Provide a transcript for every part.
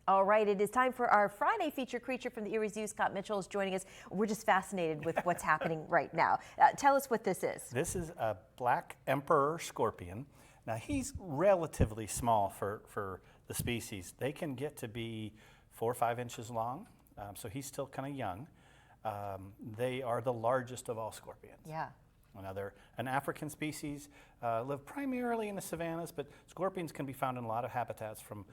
All right, it is time for our Friday feature creature from the Erie Zoo. Scott Mitchell is joining us. We're just fascinated with what's happening right now. Tell us what this is. This is a black emperor scorpion. Now he's relatively small for the species. They can get to be 4 or 5 inches long, so he's still kind of young. They are the largest of all scorpions. Yeah. Now they're an African species, live primarily in the savannas, but scorpions can be found in a lot of habitats from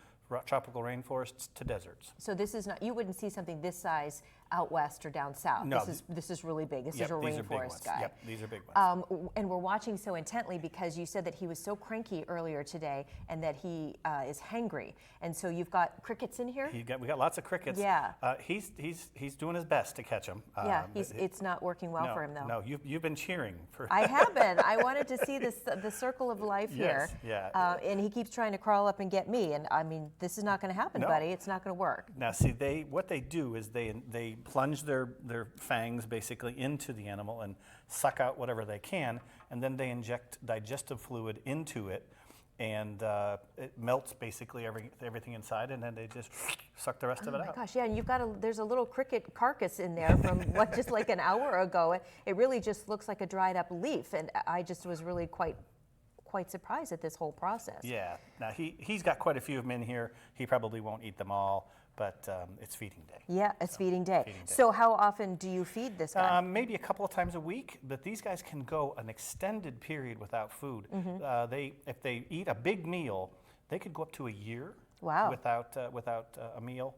tropical rainforests to deserts. So this is not, you wouldn't see something this size out west or down south. No. This is really big. This is a these are big rainforest ones. guy. Yep, these are big ones. And we're watching so intently because you said that he was so cranky earlier today and that he is hangry. And so you've got crickets in here? We got lots of crickets. Yeah. He's doing his best to catch them. Yeah, it's not working well for him though. No, you've been cheering for. I have been. I wanted to see the circle of life Yes, here. yeah. And he keeps trying to crawl up and get me. And I mean, this is not going to happen, No. buddy. It's not going to work. Now, see, what they do is they plunge their fangs basically into the animal and suck out whatever they can, and then they inject digestive fluid into it, and it melts basically everything inside, and then they just suck the rest of it out. Oh my gosh, yeah, and there's a little cricket carcass in there from just like an hour ago. It really just looks like a dried up leaf, and I just was really quite surprised at this whole process. Yeah, now he's got quite a few of them in here. He probably won't eat them all, but it's feeding day. Yeah, it's feeding day. So how often do you feed this guy? Maybe a couple of times a week, but these guys can go an extended period without food. If they eat a big meal, they could go up to a year. Wow. Without a meal.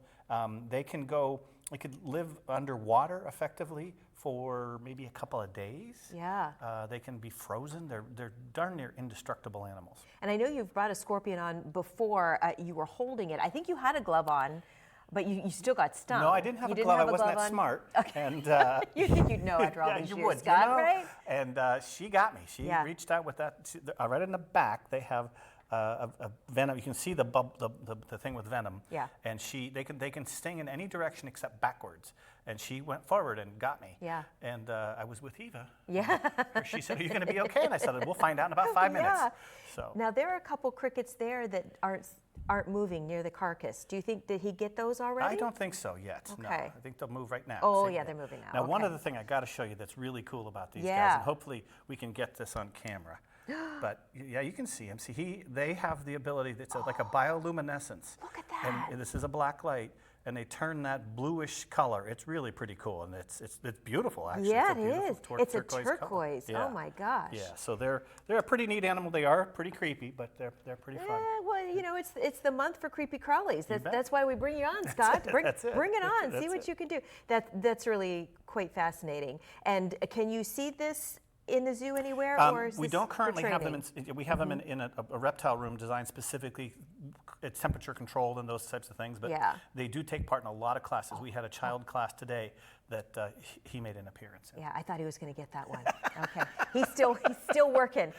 They could live underwater effectively for maybe a couple of days. Yeah. They can be frozen. They're darn near indestructible animals. And I know you've brought a scorpion on before. You were holding it. I think you had a glove on, but you still got stung. No, I didn't have a glove. I wasn't that smart. Okay. And you think you'd know after all these you years, would, Scott, you know? right? And she got me. She reached out with that. Right in the back, they have a venom. You can see the thing with venom. Yeah. And they can sting in any direction except backwards. And she went forward and got me. Yeah. And I was with Eva. Yeah. She said, "Are you going to be okay?" And I said, "We'll find out in about 5 minutes." Yeah. So now there are a couple crickets there that aren't moving near the carcass. Do you think did he get those already? I don't think so yet. Okay. No, I think they'll move right now. Oh See? yeah, they're moving now. Now, one Okay. other thing I got to show you that's really cool about these guys, and hopefully we can get this on camera. But yeah, you can see him. See, they have the ability. It's like a bioluminescence. Look at that. And this is a black light, and they turn that bluish color. It's really pretty cool, and it's beautiful actually. Yeah, it's a It's a turquoise turquoise. color. Yeah. Oh my gosh. Yeah, so they're a pretty neat animal. They are pretty creepy, but they're pretty fun. Yeah, well, you know, it's the month for creepy crawlies. bet. That's why we bring you on, Scott. Bring it on. See That's what you can do. That's really quite fascinating. And can you see this in the zoo anywhere, or is we this don't currently for have them. training? We have them in a reptile room designed specifically. It's temperature controlled and those types of things. But they do take part in a lot of classes. We had a child class today that he made an appearance in. Yeah, I thought he was going to get that one. Okay, he's still working.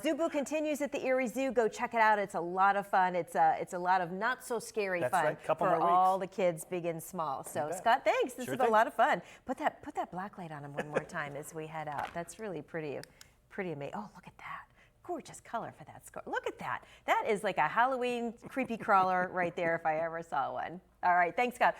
Zoo Boo continues at the Erie Zoo. Go check it out. It's a lot of fun. It's a lot of not so scary fun right. Couple for more all weeks. the kids, big and small. So bet. Scott, thanks. This Sure has been a thing. lot of fun. Put that black light on him one more time as we head out. That's really pretty amazing. Oh, look at that. Gorgeous color for that score. Look at that. That is like a Halloween creepy crawler right there if I ever saw one. All right, thanks, Scott.